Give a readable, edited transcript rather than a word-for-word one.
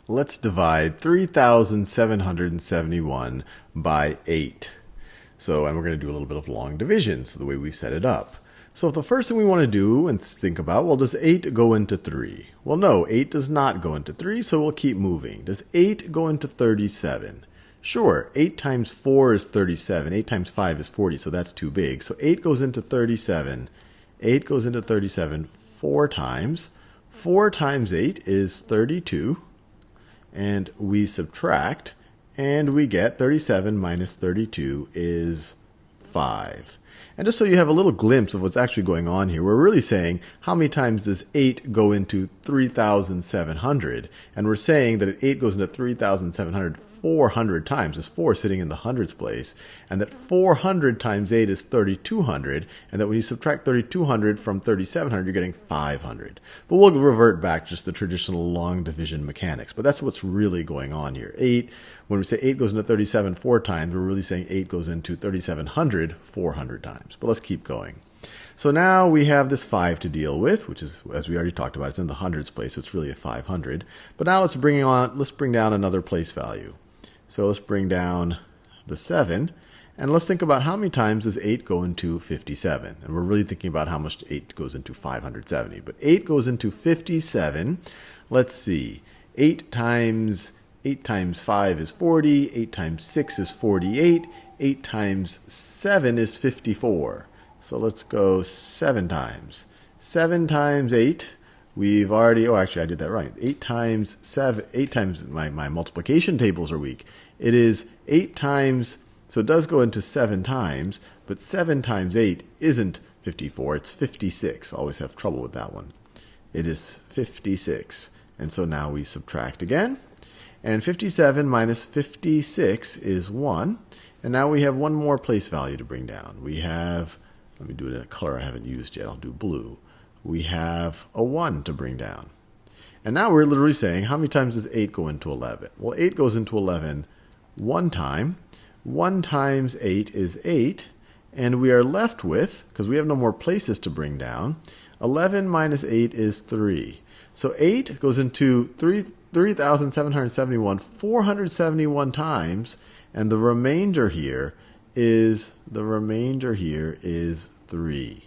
Let's divide 3,771 by 8. And we're going to do a little bit of long division, so the way we set it up. So the first thing we want to do and think about, well, does 8 go into 3? Well, no, 8 does not go into 3, so we'll keep moving. Does 8 go into 37? Sure, 8 times 4 is 37. 8 times 5 is 40, so that's too big. So 8 goes into 37. 8 goes into 37 4 times. 4 times 8 is 32. And we subtract, and we get 37 minus 32 is 5. And just so you have a little glimpse of what's actually going on here, we're really saying how many times does 8 go into 3,700? And we're saying that 8 goes into 3,700 400 times. There's 4 sitting in the hundreds place. And that 400 times 8 is 3,200. And that when you subtract 3,200 from 3,700, you're getting 500. But we'll revert back to just the traditional long division mechanics. But that's what's really going on here. 8, when we say 8 goes into 37 4 times, we're really saying 8 goes into 3,700 400 times. But let's keep going. So now we have this 5 to deal with, which is, as we already talked about, it's in the hundreds place, so it's really a 500. But now let's bring down another place value. So let's bring down the 7, and let's think about how many times does 8 go into 57. And we're really thinking about how much 8 goes into 570. But 8 goes into 57. Let's see. 8 times 5 is 40. 8 times 6 is 48. 8 times 7 is 54. So let's go 7 times. 7 times 8. We've already, oh, actually, I did that right. 8 times 7, 8 times, my multiplication tables are weak. It is 8 times, so it does go into 7 times, but 7 times 8 isn't 54, it's 56. I always have trouble with that one. It is 56. And so now we subtract again. And 57 minus 56 is 1. And now we have one more place value to bring down. We have, let me do it in a color I haven't used yet, I'll do blue. We have a 1 to bring down. And now we're literally saying, how many times does 8 go into 11? Well, 8 goes into 11 one time. 1 times 8 is 8. And we are left with, because we have no more places to bring down, 11 minus 8 is 3. So 8 goes into 3,771 471 times. And the remainder here is 3.